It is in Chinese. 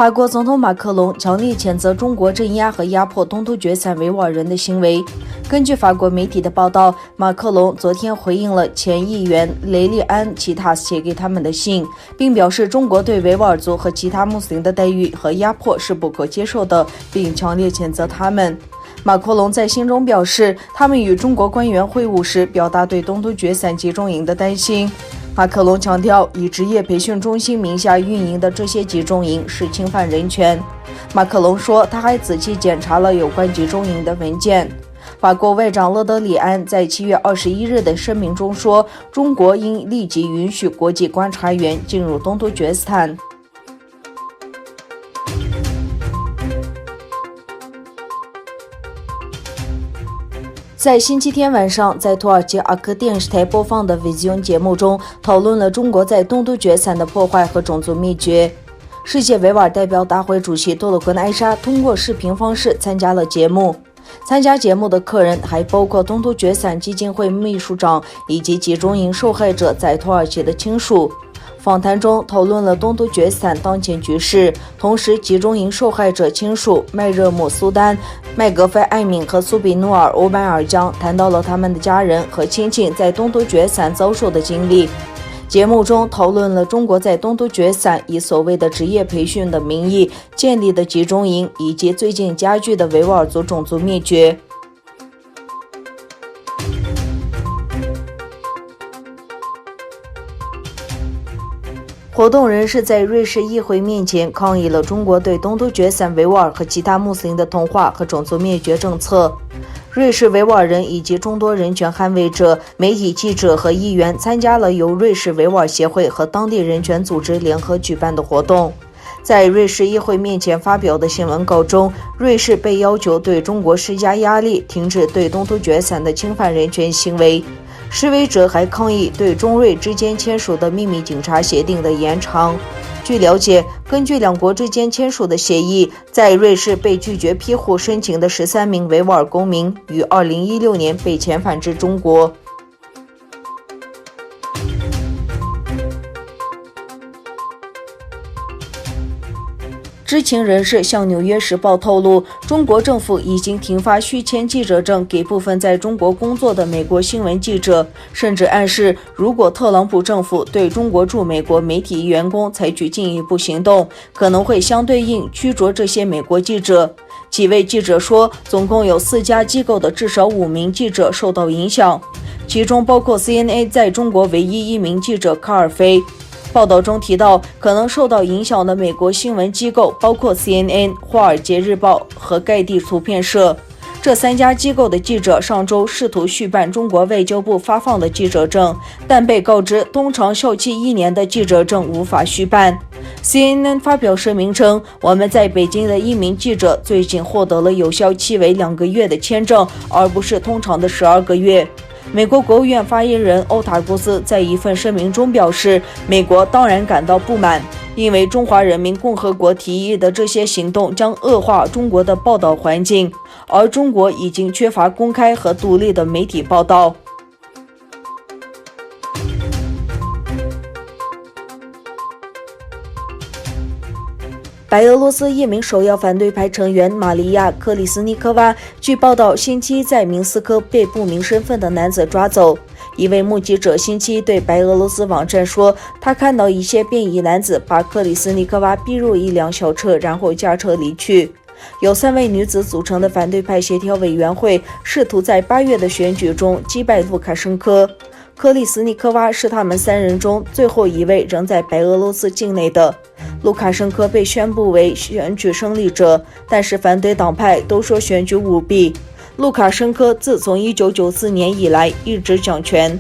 法国总统马克龙强烈谴责中国镇压和压迫东突厥散维吾尔人的行为。根据法国媒体的报道，马克龙昨天回应了前议员雷利安齐塔斯写给他们的信，并表示中国对维吾尔族和其他穆斯林的待遇和压迫是不可接受的，并强烈谴责他们。马克龙在信中表示，他们与中国官员会晤时表达对东突厥散集中营的担心。马克龙强调，以职业培训中心名下运营的这些集中营是侵犯人权。马克龙说，他还仔细检查了有关集中营的文件。法国外长勒德里安在7月21日的声明中说，中国应立即允许国际观察员进入东突厥斯坦。在星期天晚上，在土耳其阿克电视台播放的 Vision 节目中，讨论了中国在东突厥散的破坏和种族灭绝。世界维吾尔代表大会主席多鲁格埃沙通过视频方式参加了节目。参加节目的客人还包括东突厥散基金会秘书长以及集中营受害者在土耳其的亲属。访谈中讨论了东突厥散当前局势，同时集中营受害者亲属麦热姆苏丹、麦格菲艾敏和苏比努尔欧班尔江谈到了他们的家人和亲戚在东突厥散遭受的经历。节目中讨论了中国在东突厥散以所谓的职业培训的名义建立的集中营，以及最近加剧的维吾尔族种族灭绝。活动人士在瑞士议会面前抗议了中国对东突厥散维吾尔和其他穆斯林的同化和种族灭绝政策。瑞士维吾尔人以及众多人权捍卫者、媒体记者和议员参加了由瑞士维吾尔协会和当地人权组织联合举办的活动。在瑞士议会面前发表的新闻稿中，瑞士被要求对中国施加压力，停止对东突厥散的侵犯人权行为。示威者还抗议对中瑞之间签署的秘密警察协定的延长。据了解，根据两国之间签署的协议，在瑞士被拒绝庇护申请的13名维吾尔公民于2016年被遣返至中国。知情人士向《纽约时报》透露，中国政府已经停发续签记者证给部分在中国工作的美国新闻记者，甚至暗示，如果特朗普政府对中国驻美国媒体员工采取进一步行动，可能会相对应驱逐这些美国记者。几位记者说，总共有4家机构的至少5名记者受到影响，其中包括 CNN 在中国唯一一名记者卡尔菲。报道中提到，可能受到影响的美国新闻机构包括 CNN、华尔街日报和盖蒂图片社。这3家机构的记者上周试图续办中国外交部发放的记者证，但被告知通常效期1年的记者证无法续办。CNN 发表声明称，我们在北京的一名记者最近获得了有效期为2个月的签证，而不是通常的12个月。美国国务院发言人欧塔古斯在一份声明中表示，美国当然感到不满，因为中华人民共和国提议的这些行动将恶化中国的报道环境，而中国已经缺乏公开和独立的媒体报道。白俄罗斯一名首要反对派成员玛利亚·克里斯尼科娃，据报道星期一在明斯克被不明身份的男子抓走。一位目击者星期一对白俄罗斯网站说，他看到一些便衣男子把克里斯尼科娃逼入一辆小车，然后驾车离去。由3位女子组成的反对派协调委员会试图在8月的选举中击败卢卡申科。克里斯尼科娃是他们3人中最后一位仍在白俄罗斯境内的。卢卡申科被宣布为选举胜利者，但是反对党派都说选举舞弊。卢卡申科自从1994年以来一直掌权。